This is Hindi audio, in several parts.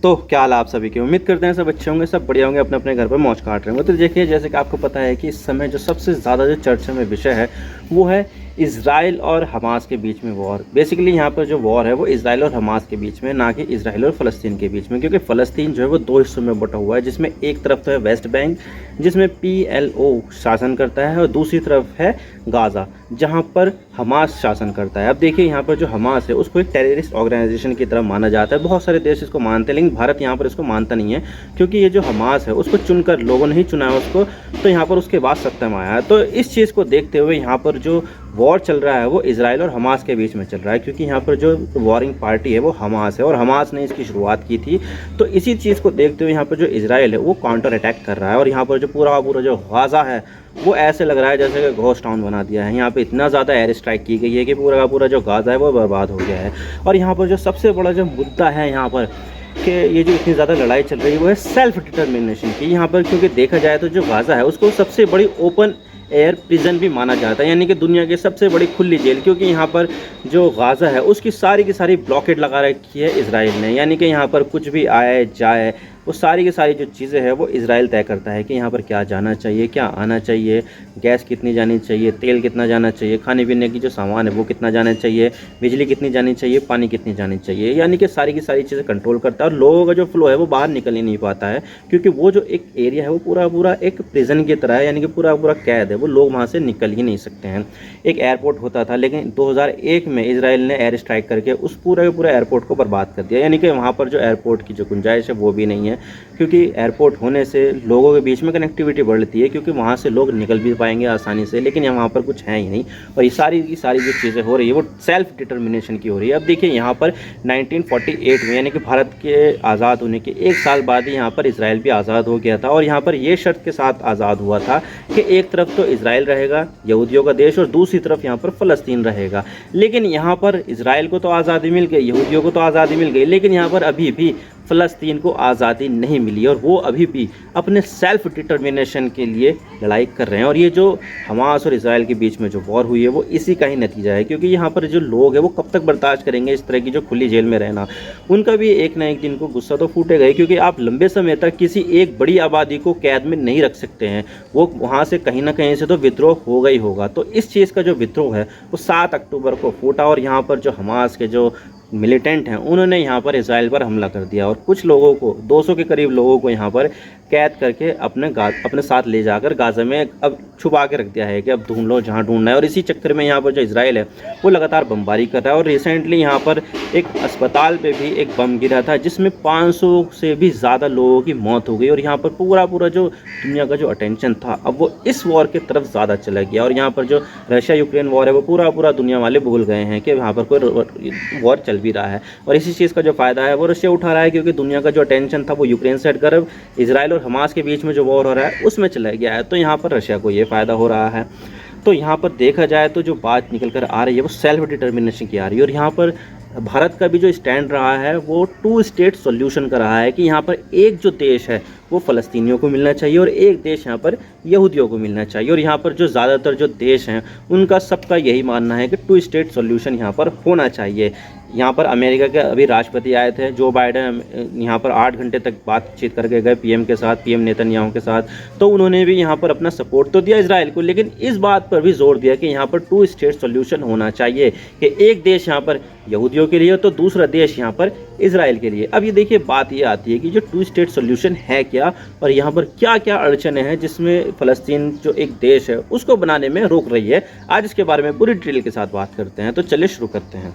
तो क्या हाल आप सभी की। उम्मीद करते हैं सब अच्छे होंगे, सब बढ़िया होंगे, अपने अपने घर पर मौज काट रहे होंगे। तो देखिए, जैसे कि आपको पता है कि इस समय जो सबसे ज़्यादा जो चर्चा में विषय है वो है इज़राइल और हमास के बीच में वॉर। बेसिकली यहाँ पर जो वॉर है वो इज़राइल और हमास के बीच में, ना कि इज़राइल और फ़लस्तीन के बीच में, क्योंकि फ़लस्तीन जो है वो दो हिस्सों में बटा हुआ है, जिसमें एक तरफ तो है वेस्ट बैंक जिसमें PLO शासन करता है और दूसरी तरफ है गाज़ा जहाँ पर हमास शासन करता है। अब देखिए, यहाँ पर जो हमास है उसको एक टेररिस्ट ऑर्गेनाइजेशन की तरह माना जाता है। बहुत सारे देश इसको मानते हैं, लेकिन भारत यहाँ पर इसको मानता नहीं है, क्योंकि ये जो हमास है उसको चुनकर लोगों ने ही चुना है उसको, तो यहाँ पर उसके बाद सत्ता में आया है। तो इस चीज़ को देखते हुए यहाँ पर जो वॉर चल रहा है वो इज़राइल और हमास के बीच में चल रहा है, क्योंकि यहाँ पर जो वॉरिंग पार्टी है वो हमास है और हमास ने इसकी शुरुआत की थी। तो इसी चीज़ को देखते हुए यहाँ पर जो इज़राइल है वो काउंटर अटैक कर रहा है, और यहाँ पर जो पूरा जो गाज़ा है वो ऐसे लग रहा है जैसे कि घोस्ट टाउन बना दिया है। यहाँ पे इतना ज़्यादा एयर स्ट्राइक की गई है कि पूरा का पूरा जो गाज़ा है वो बर्बाद हो गया है। और यहाँ पर जो सबसे बड़ा जो मुद्दा है यहाँ पर कि ये जो इतनी ज़्यादा लड़ाई चल रही है वो है सेल्फ डिटर्मिनेशन की यहाँ पर, क्योंकि देखा जाए तो जो गाज़ा है उसको सबसे बड़ी ओपन एयर प्रिजन भी माना जाता है, यानी कि दुनिया की सबसे बड़ी खुली जेल, क्योंकि यहाँ पर जो गाज़ा है उसकी सारी की सारी ब्लॉकेट लगा रखी है इज़राइल ने। यानी कि यहाँ पर कुछ भी आए जाए वो सारी की सारी जो चीज़ें हैं वो इज़राइल तय करता है कि यहाँ पर क्या जाना चाहिए, क्या आना चाहिए, गैस कितनी जानी चाहिए, तेल कितना जाना चाहिए, खाने पीने की जो सामान है वो कितना जाना चाहिए, बिजली कितनी जानी चाहिए, पानी कितनी जानी चाहिए। यानी कि सारी की सारी चीज़ें कंट्रोल करता है, और लोगों का जो फ्लो है वो बाहर निकल ही नहीं पाता है, क्योंकि वो जो एक एरिया है वो पूरा पूरा एक प्रिजन की तरह है, यानी कि पूरा पूरा कैद है, वो लोग वहाँ से निकल ही नहीं सकते हैं। एक एयरपोर्ट होता था, लेकिन 2001 में इज़राइल ने एयर स्ट्राइक करके उस पूरे एयरपोर्ट को बर्बाद कर दिया। यानी कि वहाँ पर जो एयरपोर्ट की जो गुंजाइश है वो भी नहीं है, क्योंकि एयरपोर्ट होने से लोगों के बीच में कनेक्टिविटी बढ़ती है, क्योंकि वहाँ से लोग निकल भी पाएंगे आसानी से, लेकिन वहाँ पर कुछ है ही नहीं। और ये सारी की सारी जो चीज़ें हो रही है वो सेल्फ डिटर्मिनेशन की हो रही है। अब देखिए, यहाँ पर 1948 में, यानी कि भारत के आज़ाद होने के एक साल बाद ही यहाँ पर इज़राइल भी आज़ाद हो गया था, और यहाँ पर ये शर्त के साथ आज़ाद हुआ था कि एक तरफ तो इज़राइल रहेगा, यहूदियों का देश, और दूसरी तरफ यहाँ पर फ़लस्तीन रहेगा। लेकिन यहाँ पर इज़राइल को तो आज़ादी मिल गई, यहूदियों को तो आज़ादी मिल गई, लेकिन यहाँ पर अभी भी फ़लस्तीन को आज़ादी नहीं मिली, और वो अभी भी अपने सेल्फ डिटर्मिनेशन के लिए लड़ाई कर रहे हैं। और ये जो हमास और इज़राइल के बीच में जो वॉर हुई है वो इसी का ही नतीजा है, क्योंकि यहाँ पर जो लोग हैं वो कब तक बर्दाश्त करेंगे इस तरह की जो खुली जेल में रहना। उनका भी एक ना एक दिन को गुस्सा तो फूटेगा ही, क्योंकि आप लंबे समय तक किसी एक बड़ी आबादी को कैद में नहीं रख सकते हैं, वो वहाँ से कहीं ना कहीं से तो विद्रोह होगा ही होगा। तो इस चीज़ का जो विद्रोह है वो 7 अक्टूबर को फूटा, और यहाँ पर जो हमास के जो मिलिटेंट हैं उन्होंने यहाँ पर इज़राइल पर हमला कर दिया, और कुछ लोगों को, 200 के करीब लोगों को यहाँ पर कैद करके अपने साथ ले जाकर गाज़ा में अब छुपा के रख दिया है कि अब ढूंढ लो जहाँ ढूंढना है। और इसी चक्कर में यहाँ पर जो इज़राइल है वो लगातार बमबारी कर रहा है, और रिसेंटली यहाँ पर एक अस्पताल पे भी एक बम गिरा था जिसमें 500 से भी ज़्यादा लोगों की मौत हो गई। और यहाँ पर पूरा जो दुनिया का जो अटेंशन था अब वो इस वॉर की तरफ ज़्यादा चला गया, और यहाँ पर जो रशिया यूक्रेन वॉर है वो पूरा दुनिया वाले भूल गए हैं कि वहाँ पर कोई वॉर चल भी रहा है। और इसी चीज़ का जो फ़ायदा है वो रशिया उठा रहा है, क्योंकि दुनिया का जो अटेंशन था वो यूक्रेन से हटकर अब इज़राइल और हमास के बीच में जो वॉर हो रहा है उसमें चला गया है। तो यहाँ पर रशिया को ये फ़ायदा हो रहा है। तो यहाँ पर देखा जाए तो जो बात निकल कर आ रही है वो सेल्फ डिटर्मिनेशन की आ रही है, और यहाँ पर भारत का भी जो स्टैंड रहा है वो 2 स्टेट सॉल्यूशन का रहा है, कि यहाँ पर एक जो देश है वो फ़लस्तीनियों को मिलना चाहिए और एक देश यहाँ पर यहूदियों को मिलना चाहिए। और यहाँ पर जो ज़्यादातर जो देश हैं उनका सबका यही मानना है कि 2 स्टेट सॉल्यूशन यहाँ पर होना चाहिए। यहाँ पर अमेरिका के अभी राष्ट्रपति आए थे जो बाइडेन, यहाँ पर 8 घंटे तक बातचीत करके गए पीएम के साथ, पीएम नेतन्याहू के साथ। तो उन्होंने भी यहाँ पर अपना सपोर्ट तो दिया इजराइल को, लेकिन इस बात पर भी जोर दिया कि यहाँ पर 2 स्टेट सॉल्यूशन होना चाहिए, कि एक देश यहाँ पर यहूदियों के लिए तो दूसरा देश यहाँ पर इजराइल के लिए। अब ये देखिए, बात ये आती है कि जो 2 स्टेट सॉल्यूशन है क्या, और यहाँ पर क्या क्या अड़चने हैं जिसमें फ़लस्तीन जो एक देश है उसको बनाने में रोक रही है। आज इसके बारे में पूरी डिटेल के साथ बात करते हैं, तो चलिए शुरू करते हैं।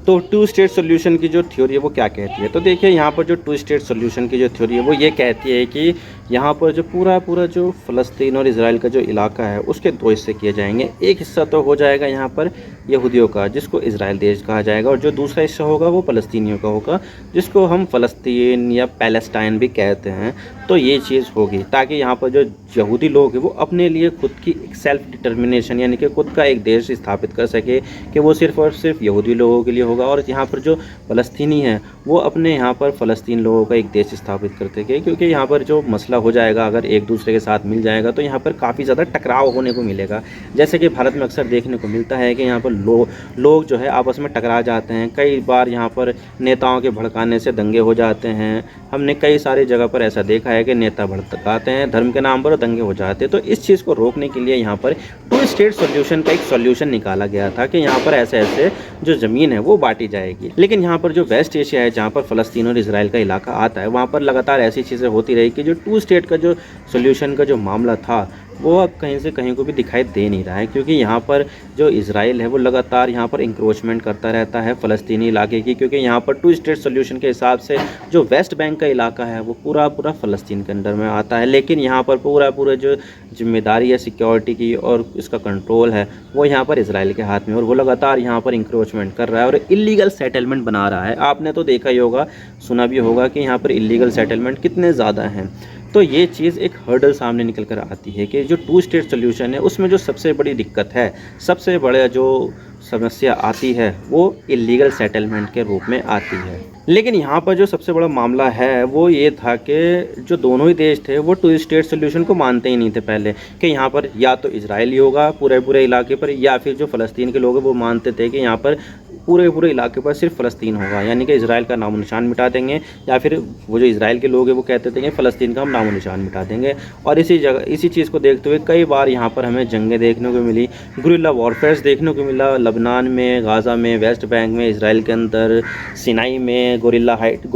तो 2 स्टेट सॉल्यूशन की जो थ्योरी है वो क्या कहती है, तो देखिए यहाँ पर जो 2 स्टेट सॉल्यूशन की जो थ्योरी है वो ये कहती है कि यहाँ पर जो पूरा जो फ़लस्तीन और इजराइल का जो इलाका है उसके 2 हिस्से किए जाएंगे। एक हिस्सा तो हो जाएगा यहाँ पर यहूदियों का, जिसको इजराइल देश कहा जाएगा, और जो दूसरा हिस्सा होगा वो फ़लस्तीनियों का होगा, जिसको हम फ़लस्तीन या पैलेस्टाइन भी कहते हैं। तो ये चीज़ होगी ताकि यहाँ पर जो यहूदी लोग हैं वो अपने लिए खुद की एक सेल्फ डिटर्मिनेशन, यानी कि खुद का एक देश स्थापित कर सके, कि वो सिर्फ़ और सिर्फ यहूदी लोगों के लिए होगा, और यहाँ पर जो फ़लस्तीनी हैं वो अपने यहाँ पर फ़लस्तीन लोगों का एक देश स्थापित कर सके। क्योंकि यहाँ पर जो मसला मामला हो जाएगा, अगर एक दूसरे के साथ मिल जाएगा तो यहाँ पर काफ़ी ज़्यादा टकराव होने को मिलेगा। जैसे कि भारत में अक्सर देखने को मिलता है कि यहाँ पर लोग जो है आपस में टकरा जाते हैं। कई बार यहाँ पर नेताओं के भड़काने से दंगे हो जाते हैं। हमने कई सारी जगह पर ऐसा देखा है कि नेता भड़काते हैं धर्म के नाम पर और दंगे हो जाते हैं। तो इस चीज़ को रोकने के लिए यहाँ पर टू स्टेट सॉल्यूशन का एक सॉल्यूशन निकाला गया था कि यहाँ पर ऐसे ऐसे जो ज़मीन है वो बांटी जाएगी। लेकिन यहाँ पर जो वेस्ट एशिया है, जहाँ पर फ़लस्तीन और इजराइल का इलाका आता है, वहाँ पर लगातार ऐसी चीज़ें होती रही कि जो टू स्टेट का जो सॉल्यूशन का जो मामला था वो अब कहीं से कहीं को भी दिखाई दे नहीं रहा है। क्योंकि यहाँ पर जो इजराइल है वो लगातार यहाँ पर इंक्रोचमेंट करता रहता है फ़लस्तीनी इलाके की, क्योंकि यहाँ पर टू स्टेट सॉल्यूशन के हिसाब से जो वेस्ट बैंक का इलाका है वो पूरा फ़लस्तीन के अंडर में आता है। लेकिन यहाँ पर पूरा जो जिम्मेदारी है सिक्योरिटी की और इसका कंट्रोल है वो यहाँ पर इजराइल के हाथ में, और वो लगातार यहाँ पर इंक्रोचमेंट कर रहा है और इलीगल सेटलमेंट बना रहा है। आपने तो देखा ही होगा, सुना भी होगा कि यहाँ पर इलीगल सेटलमेंट कितने ज़्यादा हैं। तो ये चीज़ एक हर्डल सामने निकल कर आती है कि जो टू स्टेट सॉल्यूशन है उसमें जो सबसे बड़ी दिक्कत है, सबसे बड़ा जो समस्या आती है वो इलीगल सेटलमेंट के रूप में आती है। लेकिन यहाँ पर जो सबसे बड़ा मामला है वो ये था कि जो दोनों ही देश थे वो टू स्टेट सॉल्यूशन को मानते ही नहीं थे पहले, कि यहाँ पर या तो इजराइल ही होगा पूरे इलाके पर, या फिर जो फ़लस्तीन के लोग हैं वो मानते थे कि यहाँ पर पूरे इलाके पर सिर्फ फ़लस्तीन होगा, यानी कि इजराइल का नामो निशान मिटा देंगे। या फिर वो जो इजराइल के लोग हैं वो कहते थे कि फ़लस्तीन का हम नामो निशान मिटा देंगे। और इसी चीज़ को देखते हुए कई बार यहाँ पर हमें जंगें देखने को मिली, गुरिल्ला वॉरफेयर देखने को मिला, लबनान में, गाज़ा में, वेस्ट बैंक में, इजराइल के अंदर, सिनाई में, गोरिल्ला हाइट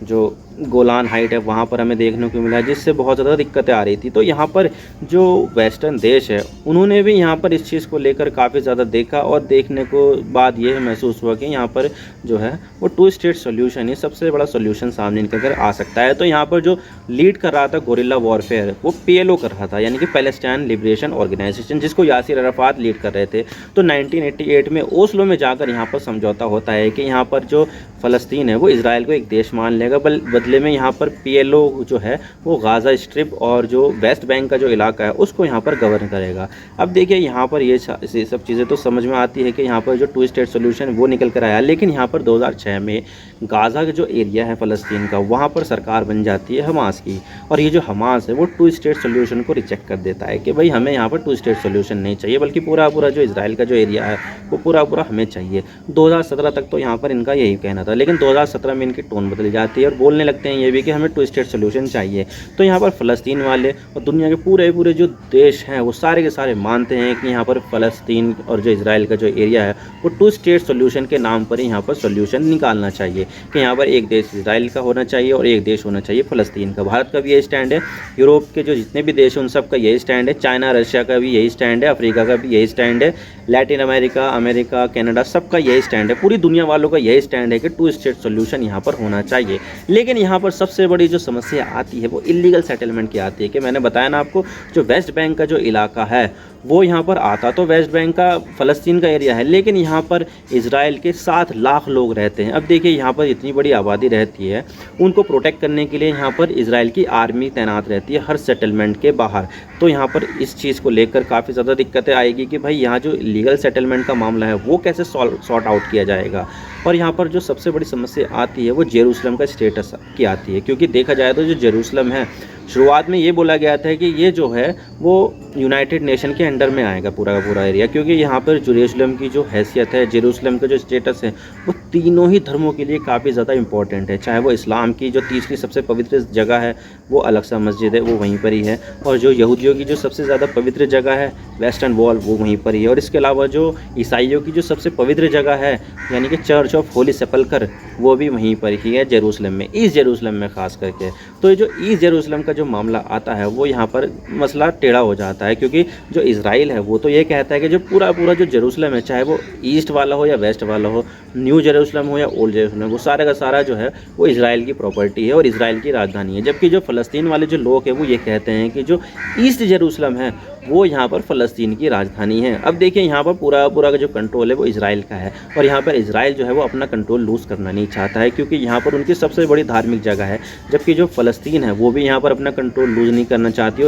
जो गोलान हाइट है वहाँ पर हमें देखने को मिला, जिससे बहुत ज़्यादा दिक्कतें आ रही थी। तो यहाँ पर जो वेस्टर्न देश है उन्होंने भी यहाँ पर इस चीज़ को लेकर काफ़ी ज़्यादा देखा, और देखने को बाद ये महसूस हुआ कि यहाँ पर जो है वो टू स्टेट सॉल्यूशन ही सबसे बड़ा सॉल्यूशन सामने निकल कर आ सकता है। तो यहाँ पर जो लीड कर रहा था गोरिल्ला वॉरफेयर वो PLO कर रहा था, यानी कि पैलेस्टाइन लिबरेशन ऑर्गेनाइजेशन, जिसको यासिर अराफात लीड कर रहे थे। तो 1988 में ओस्लो में जाकर यहाँ पर समझौता होता है कि यहाँ पर जो फ़लस्तीन है वो इजराइल को एक देश मान लेगा, बदले में यहाँ पर PLO जो है वो गाज़ा स्ट्रिप और जो वेस्ट बैंक का जो इलाका है उसको यहाँ पर गवर्न करेगा। अब देखिए यहाँ पर ये सब चीज़ें तो समझ में आती है कि यहाँ पर जो टू स्टेट सॉल्यूशन वो निकल कर आया। लेकिन यहाँ पर 2006 में गाज़ा का जो एरिया है फ़लस्तीन का, वहाँ पर सरकार बन जाती है हमास की, और ये जो हमास है वो टू स्टेट सॉल्यूशन को रिजेक्ट कर देता है कि भाई हमें यहाँ पर टू स्टेट सॉल्यूशन नहीं चाहिए, बल्कि पूरा जो इजराइल का जो एरिया है वो पूरा हमें चाहिए। 2017 तक तो यहाँ पर इनका यही कहना था, लेकिन 2017 में इनकी टोन बदल जाती है और बोलने लगते हैं ये भी कि हमें टू स्टेट सॉल्यूशन चाहिए। तो यहाँ पर फ़लस्तीन वाले और दुनिया के पूरे जो देश हैं वो सारे के सारे मानते हैं कि यहाँ पर फ़लस्तीन और जो इजराइल का जो एरिया है वो टू स्टेट सॉल्यूशन के नाम पर यहाँ पर सॉल्यूशन निकालना चाहिए, कि यहाँ पर एक देश इजराइल का होना चाहिए और एक देश होना चाहिए फ़लस्तीन का। भारत का भी यही स्टैंड है, यूरोप के जो जितने भी देश हैं उन सब का यही स्टैंड है, चाइना रशिया का भी यही स्टैंड है, अफ्रीका का भी यही स्टैंड है, लैटिन अमेरिका, कनाडा, सबका यही स्टैंड है, पूरी दुनिया वालों का यही स्टैंड है कि टू स्टेट सॉल्यूशन यहाँ पर होना चाहिए। लेकिन यहाँ पर सबसे बड़ी जो समस्या आती है वो इलीगल सेटलमेंट की आती है, कि मैंने बताया ना आपको जो वेस्ट बैंक का जो इलाका है वो यहाँ पर आता तो वेस्ट बैंक का फ़लस्तीन का एरिया है, लेकिन यहाँ पर इजराइल के 7 लाख लोग रहते हैं। अब देखिए यहाँ पर इतनी बड़ी आबादी रहती है, उनको प्रोटेक्ट करने के लिए यहाँ पर इजराइल की आर्मी तैनात रहती है हर सेटलमेंट के बाहर। तो यहाँ पर इस चीज़ को लेकर काफ़ी ज़्यादा दिक्कतें आएगी कि भाई यहाँ जो लीगल सेटलमेंट का मामला है वो कैसे सॉर्ट आउट किया जाएगा। और यहाँ पर जो सबसे बड़ी समस्या आती है वो जेरूसलम का स्टेटस की आती है, क्योंकि देखा जाए तो जो जेरूसलम है शुरुआत में ये बोला गया था कि ये जो है वो यूनाइटेड नेशन के अंडर में आएगा पूरा का पूरा एरिया, क्योंकि यहाँ पर जेरूसलम की जो हैसियत है, जेरूसलम का जो स्टेटस है वो तीनों ही धर्मों के लिए काफ़ी ज़्यादा इंपॉर्टेंट है। चाहे वो इस्लाम की जो तीसरी सबसे पवित्र जगह है वो अल-अक़सा मस्जिद है, वो वहीं पर ही है, और जो यहूदियों की जो सबसे ज़्यादा पवित्र जगह है वेस्टर्न वॉल वो वहीं पर ही है, और इसके अलावा जो ईसाइयों की जो सबसे पवित्र जगह है यानी कि चर्च ऑफ होली सेपल्कर वो भी वहीं पर ही है जेरूसलम में, ईस्ट जेरूसलम में ख़ास करके। तो ये जो ईस्ट जेरूसलम का जो मामला आता है वो यहाँ पर मसला टेढ़ा हो जाता है, क्योंकि जो इजराइल है वो तो ये कहता है कि जो पूरा जो जेरूसलम है, चाहे वो ईस्ट वाला हो या वेस्ट वाला हो, न्यू जेरूसलम हो या ओल्ड जेरूसलम, वो सारा का सारा जो है वो इजराइल की प्रॉपर्टी है और इजराइल की राजधानी है। जबकि जो फ़लस्तीन वाले जो लोग हैं वो ये कहते हैं कि जो ईस्ट जेरूसलम है वो यहाँ पर फ़लस्तीन की राजधानी है। अब देखिए यहाँ पर पूरा का जो कंट्रोल है वो इजराइल का है, और यहाँ पर इजराइल जो है वो अपना कंट्रोल लूज़ करना नहीं चाहता है, क्योंकि यहाँ पर उनकी सबसे बड़ी धार्मिक जगह है। जबकि जो फ़लस्तीन है वो भी यहाँ पर अपना कंट्रोल लूज़ नहीं करना चाहती है,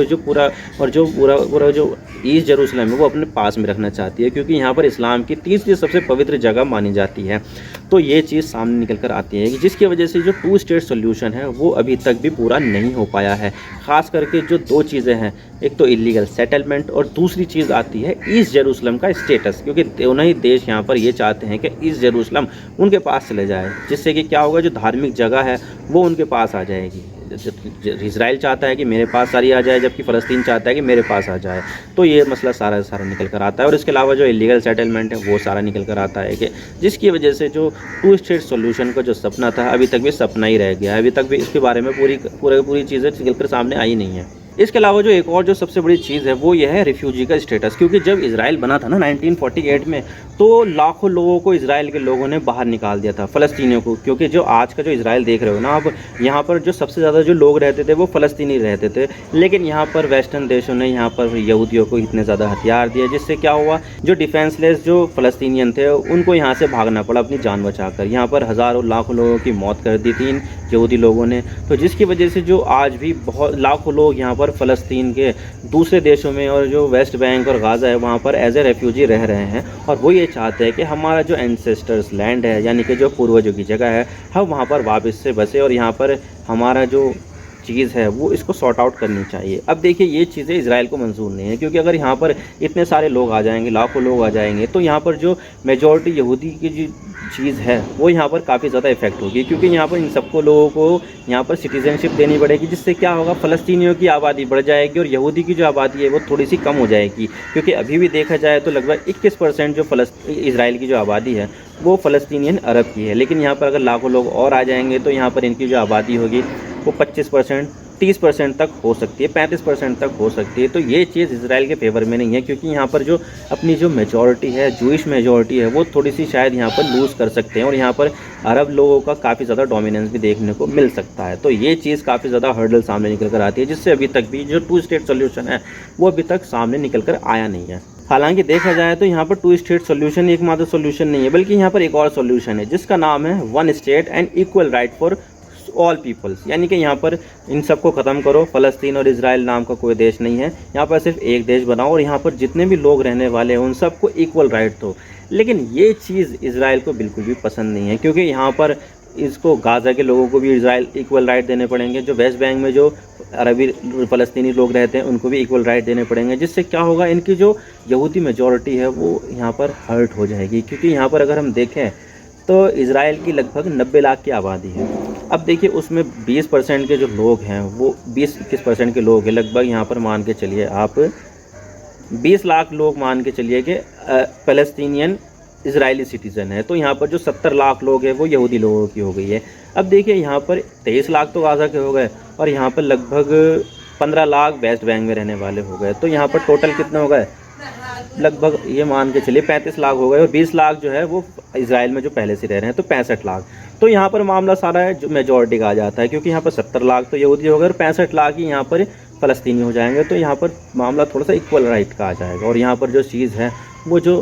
और जो पूरा जो ईस्ट जेरूसलम है वो अपने पास में रखना चाहती है, क्योंकि यहाँ पर इस्लाम की तीसरी सबसे पवित्र जगह मानी जाती है। तो ये चीज़ सामने निकल कर आती है कि जिसकी वजह से जो 2 स्टेट सोल्यूशन है वो अभी तक भी पूरा नहीं हो पाया है। ख़ास करके जो 2 चीज़ें हैं, एक तो इलीगल सेटलमेंट और दूसरी चीज़ आती है ईस्ट जेरूसलम का स्टेटस, क्योंकि दोनों ही देश यहाँ पर ये चाहते हैं कि ईस्ट जेरूसलम उनके पास चले जाए, जिससे कि क्या होगा, जो धार्मिक जगह है वो उनके पास आ जाएगी। इजराइल चाहता है कि मेरे पास सारी आ जाए, जबकि फ़लस्तीन चाहता है कि मेरे पास आ जाए। तो ये मसला सारा निकल कर आता है। और इसके अलावा जो इलीगल सेटलमेंट है वो सारा निकल कर आता है कि जिसकी वजह से जो 2 स्टेट सॉल्यूशन का जो सपना था अभी तक भी सपना ही रह गया है। अभी तक भी इसके बारे में पूरी चीज़ें निकल कर सामने आई नहीं है। इसके अलावा जो एक और जो सबसे बड़ी चीज़ है वो यह है रिफ्यूजी का स्टेटस, क्योंकि जब इजराइल बना था ना 1948 में, तो लाखों लोगों को इजराइल के लोगों ने बाहर निकाल दिया था, फ़लस्तीनियों को। क्योंकि जो आज का जो इजराइल देख रहे हो ना आप, यहाँ पर जो सबसे ज़्यादा जो लोग रहते थे वो फ़लस्तीनी रहते थे, लेकिन यहाँ पर वेस्टर्न देशों ने यहाँ पर यहूदियों को इतने ज़्यादा हथियार दिए, जिससे क्या हुआ, जो डिफेंसलेस जो फ़लस्तीनियन थे उनको यहाँ से भागना पड़ा अपनी जान बचाकर। यहाँ पर हज़ारों लाखों लोगों की मौत कर दी थी इन यहूदी लोगों ने। तो जिसकी वजह से जो आज भी बहुत लाखों लोग यहाँ पर फ़लस्तीन के दूसरे देशों में और जो वेस्ट बैंक और गाज़ा है वहाँ पर एज ए रेफ्यूजी रह रहे हैं, और वो ये चाहते हैं कि हमारा जो एंसेस्टर्स लैंड है, यानी कि जो पूर्वजों की जगह है, हम वहाँ पर वापस से बसे और यहाँ पर हमारा जो चीज़ है वो इसको सॉर्ट आउट करनी चाहिए। अब देखिए ये चीज़ें इजराइल को मंजूर नहीं है, क्योंकि अगर यहाँ पर इतने सारे लोग आ जाएंगे, लाखों लोग आ जाएंगे, तो यहाँ पर जो मेजॉरिटी यहूदी की जो चीज़ है वो यहाँ पर काफ़ी ज़्यादा इफेक्ट होगी, क्योंकि यहाँ पर इन सबको लोगों को यहाँ पर सिटीजनशिप देनी पड़ेगी, जिससे क्या होगा, फ़लस्तीनियों की आबादी बढ़ जाएगी और यहूदी की जो आबादी है वो थोड़ी सी कम हो जाएगी। क्योंकि अभी भी देखा जाए तो लगभग 21% जो इजराइल की जो आबादी है वो फ़लस्तीनियन अरब की है, लेकिन यहाँ पर अगर लाखों लोग और आ जाएंगे तो यहाँ पर इनकी जो आबादी होगी वो 25%, 30% तक हो सकती है, 35% तक हो सकती है। तो ये चीज़ इजराइल के फेवर में नहीं है, क्योंकि यहाँ पर जो अपनी जो मेजॉरिटी है, जूइश मेजॉरिटी है, वो थोड़ी सी शायद यहाँ पर लूज़ कर सकते हैं और यहाँ पर अरब लोगों का काफ़ी ज़्यादा डोमिनेंस भी देखने को मिल सकता है। तो ये चीज़ काफ़ी ज़्यादा हर्डल सामने निकल कर आती है, जिससे अभी तक भी जो 2 स्टेट सोल्यूशन है वो अभी तक सामने निकल कर आया नहीं है। हालांकि देखा जाए तो यहाँ पर 2 स्टेट सोल्यूशन एकमात्र सोल्यूशन नहीं है, बल्कि यहाँ पर एक और सोल्यूशन है जिसका नाम है 1 state and equal right for all peoples. यानी कि यहाँ पर इन सबको ख़त्म करो, फ़लस्तीन और इजराइल नाम का कोई देश नहीं है, यहाँ पर सिर्फ एक देश बनाओ और यहाँ पर जितने भी लोग रहने वाले हैं उन सबको इक्वल राइट दो। लेकिन ये चीज़ इजराइल को बिल्कुल भी पसंद नहीं है, क्योंकि यहाँ पर इसको गाज़ा के लोगों को भी इजराइल इक्वल राइट देने पड़ेंगे, जो वेस्ट बैंक में जो अरबी फ़लस्तीनी लोग रहते हैं उनको भी इक्वल राइट देने पड़ेंगे, जिससे क्या होगा, इनकी जो यहूदी मेजॉरिटी है वो यहाँ पर हर्ट हो जाएगी। क्योंकि यहाँ पर अगर हम देखें तो इजराइल की लगभग 90 लाख की आबादी है। अब देखिए उसमें 20% के जो लोग हैं वो 20-21% के लोग हैं, लगभग यहाँ पर मान के चलिए आप 20 लाख लोग मान के चलिए कि फ़लस्तीनियन इजरायली सिटीज़न है। तो यहाँ पर जो 70 लाख लोग हैं वो यहूदी लोगों की हो गई है। अब देखिए यहाँ पर 23 लाख तो गाज़ा के हो गए और यहाँ पर लगभग 15 लाख वेस्ट बैंक में रहने वाले हो गए। तो यहाँ पर टोटल कितने हो गए, लगभग ये मान के चलिए 35 लाख हो गए, और 20 लाख जो है वो इजराइल में जो पहले से रह रहे हैं, तो 65 लाख। तो यहाँ पर मामला सारा है जो मेजॉरिटी का आ जाता है, क्योंकि यहाँ पर 70 लाख तो यहूदी हो गए और 65 लाख ही यहाँ पर फ़लस्तीनी हो जाएंगे। तो यहाँ पर मामला थोड़ा सा इक्वल राइट का आ जाएगा, और यहाँ पर जो चीज़ है वो जो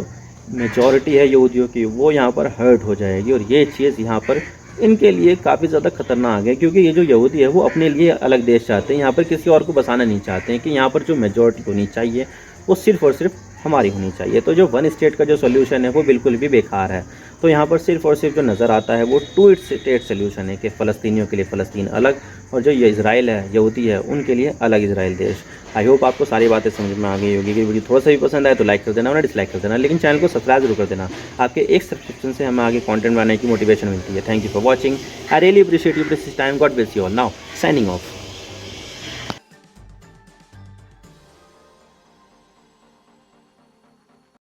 मेजॉरिटी है यहूदियों की वो यहाँ पर हर्ट हो जाएगी। और ये चीज़ यहाँ पर इनके लिए काफ़ी ज़्यादा खतरनाक है, क्योंकि ये जो यहूदी है वो अपने लिए अलग देश चाहते हैं, यहाँ पर किसी और को बसाना नहीं चाहते हैं कि यहाँ पर जो मेजॉरिटी होनी चाहिए वो सिर्फ़ और सिर्फ हमारी होनी चाहिए। तो जो 1 स्टेट का जो सोल्यूशन है वो बिल्कुल भी बेकार है। तो यहाँ पर सिर्फ और सिर्फ जो नज़र आता है वो 2 स्टेट सोल्यूशन है कि फ़लस्तीनियों के लिए फ़लस्तीन अलग और जो ये इजराइल है, यहूदी है, उनके लिए अलग इजराइल देश। आई होप आपको सारी बातें समझ में आ गई होगी कि वीडियो थोड़ा सा भी पसंद आए तो लाइक कर देना, वरना डिसलाइक कर देना, लेकिन चैनल को सब्सक्राइब जरूर कर देना। आपके एक सब्सक्रिप्शन से हमें आगे कंटेंट बनाने की मोटिवेशन मिलती है। Thank you for watching. I really appreciate you this time. God bless you all. Now signing off.